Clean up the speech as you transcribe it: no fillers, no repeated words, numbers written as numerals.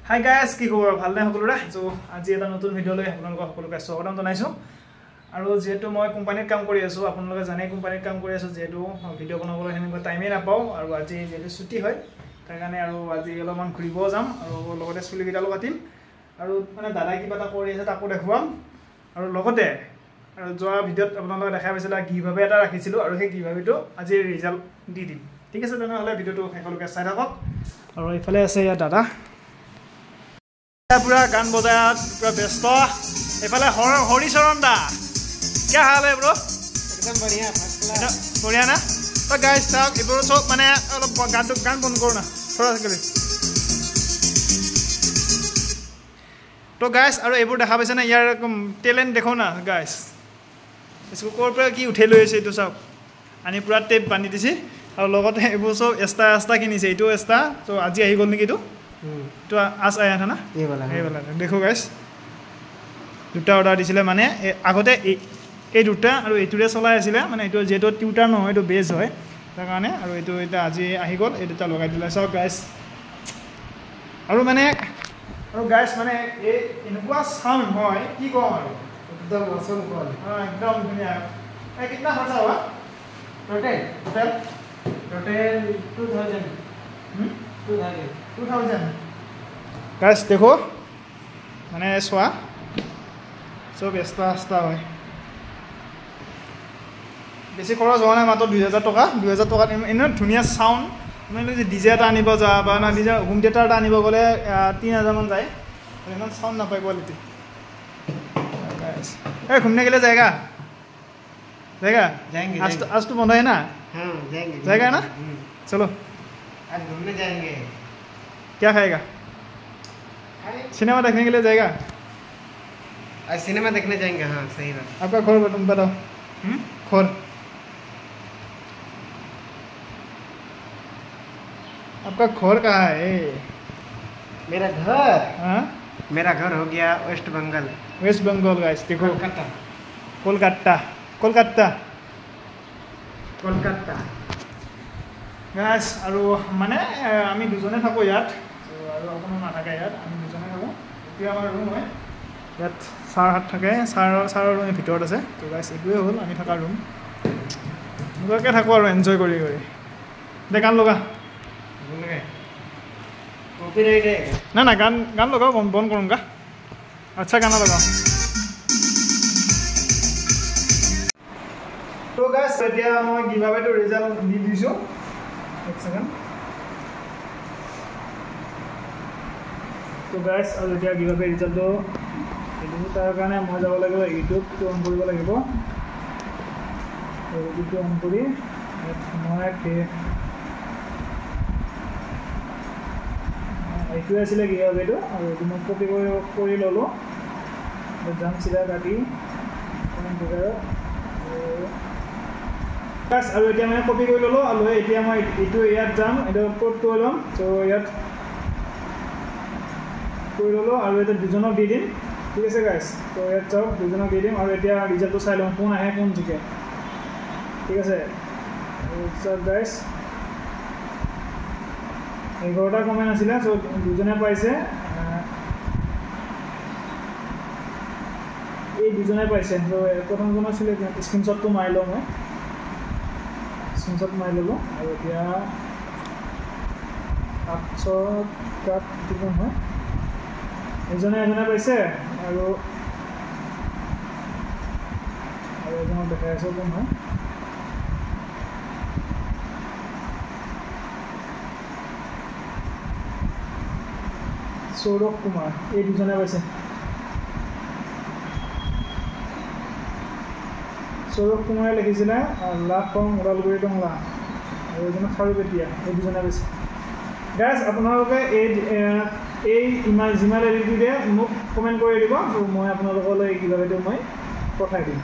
hi guys কি খবৰ ভালনে সকলোৰে তো আজি এটা নতুন ভিডিঅ' লৈ আপোনালোকক সকলোকে স্বাগতম জনাইছোঁ আৰু যেহেতু মই কোম্পানীত কাম কৰি আছোঁ আপোনালোকে জানে কোম্পানীত কাম কৰি আছোঁ যেহেতু ভিডিঅ' বনাবলৈ সেনেকুৱা টাইমেই নাপাওঁ আৰু আজি যেহেতু ছুটি হয় তাৰ কাৰণে আৰু আজি অলপমান ঘূৰিব যাম আৰু লগতে চুলিকেইডালো কাটিম আৰু মানে দাদাই কিবা এটা কৰি আছে তাকো দেখুৱাম আৰু লগতে আৰু যোৱা ভিডিঅ'ত আপোনালোকে দেখা পাইছিলে গিভআৱে এটা ৰাখিছিলোঁ আৰু সেই গিভআৱেটো আজি ৰিজাল্ট দি দিম ঠিক আছে তেনেহ'লে ভিডিঅ'টো সকলোকে চাই থাকক আৰু এইফালে আছে ইয়াত দাদা पूरा गान बजाया पूरा व्यस्त एफाले हरिचरण दा क्या हाल है ब्रो एकदम बढ़िया फर्स्ट क्लास बढ़िया ना तो गाइस साहब इबरो सब माने অলপ গান বন্ধ করো না थोड़ा सा के तो गाइस আৰু এবোৰ দেখা পাইছে না ইয়াৰ ট্যালেন্ট দেখো না গাইস इसको কোৰ পৰা কি উঠে লৈ আছে এটো সব আনি পুৰা টেপ বান্ধি দিছি আৰু লগতে এবোৰ সব এস্তা কিনিছে এটো এস্তা তো আজি আহি গল নেকি তো तो आज आया था ना ये वाला देखो गाइस दुटा ऑर्डर दिছিলে মানে আগতে এই দুটা আৰু এইটোৰে চলাই আছিল মানে এটো যেটো টিউটাৰ নহয় এটো বেজ হয় তাৰ কাৰণে আৰু এটো এটা আজি আহি গল এই দুটা লগাই দিলা সব গাইস আৰু মানে আৰু গাইস মানে এই এনেকুৱা সাউন্ড হয় কি কম আৰু एकदम मौसम कॉल हां एकदम दुनिया ए कितना खर्चा हुआ टोटल 2000 गाइस देखो माने सोआ सब एस्ता হয় বেছি খৰচ হোৱা নাই মাত্ৰ 2000 টকা এনে ধুনিয়া সাউন্ড মানে যে ডিজে এটা আনিব যা বা না ডিজে হোম থিয়েটাৰ এটা আনিব গলে 3000 মান যায় ইমান সাউন্ড নাপায় কোৱালিটি गाइस ए घूमने के लिए जाएगा जाएंगे आज तो बंद है ना हां जाएगा ना चलो आज घूमने जाएंगे क्या खाएगा सिनेमा देखने के लिए जाएगा आज सिनेमा देखने जाएंगे हाँ सही बात आपका खोर बताओ खोर आपका खोर कहाँ है मेरा घर हाँ मेरा घर हो गया वेस्ट बंगाल गाइस देखो कोलकाता गाइस আৰু মানে আমি দুজনে থাকো ইয়াত আৰু কোনো নাথাকে ইয়াত আমি দুজনে থাকো এতিয়া আমাৰ ৰুম হয় ইয়াত সাৰ হাত থাকে সাৰৰ ৰুম ভিতৰত আছে তো গাইস এগুৱে হ'ল আমি থাকা ৰুম মুগকে থাকো আৰু এনজয় কৰি দে গান লগা कॉपीराइट है ना गान लगाओ बंद करूँगा अच्छा गाना लगाओ तो गाइस এতিয়া মই গিভআৱেটো ৰিজাল্ট দি দিছো एक सेकंड तो गाइस আৰু এতিয়া গিভআৱে ৰিজাল্টটো এদিন তাৰ কাৰণে মই যাব লাগিব ইউটিউবটো অন কৰিব লাগিব ইউটিউবটো অন কৰি মই এইটো আছিলে গিভআৱেটো আৰু এইটো মই কপি কৰি ললো যাম চিধা কাটি কমেন্ট কৰে গাইস আৰু এতিয়া মই কপি কৰি ললো আৰু এতিয়া মই এইটো ইয়াত যাম এটা কোড কৰি লম সো ইয়াত কৰি ললো আৰু এটা দুজনক দি দিম ঠিক আছে গাইস তো ইয়াত যাও দুজনক দি দিম আৰু এতিয়া ৰিজাল্টটো চাই লম কোন আহে কোন জিকে ঠিক আছে সো গাইস 11টা কমেন্ট আছিলে সো দুজনে পাইছে এই দুজনে পাইছে তো প্ৰথমজন আছিল স্ক্ৰিনশ্বটটো মাৰি লওঁ মই স্ক্ৰিনশ্বট মাৰি ললো আৰু এতিয়া 800 কাট দিব হয় এজনে পাইছে আৰু এজনক দেখাই আছো কোন হয় সৌৰভ কুমাৰ এই দুজনে পাইছে সৌৰভ কুমাৰে লিখিছিলে লাভ কম ওদালগুৰি টংলা আৰু এজনে খাৰুপেটীয়া এই দুজনে পাইছে গাইস আপোনালোকে এই জিমেইল আইডিটোৰে মোক কমেণ্ট কৰি দিব মই আপোনালোকলৈ এই গিভআৱেটো মই পঠাই দিম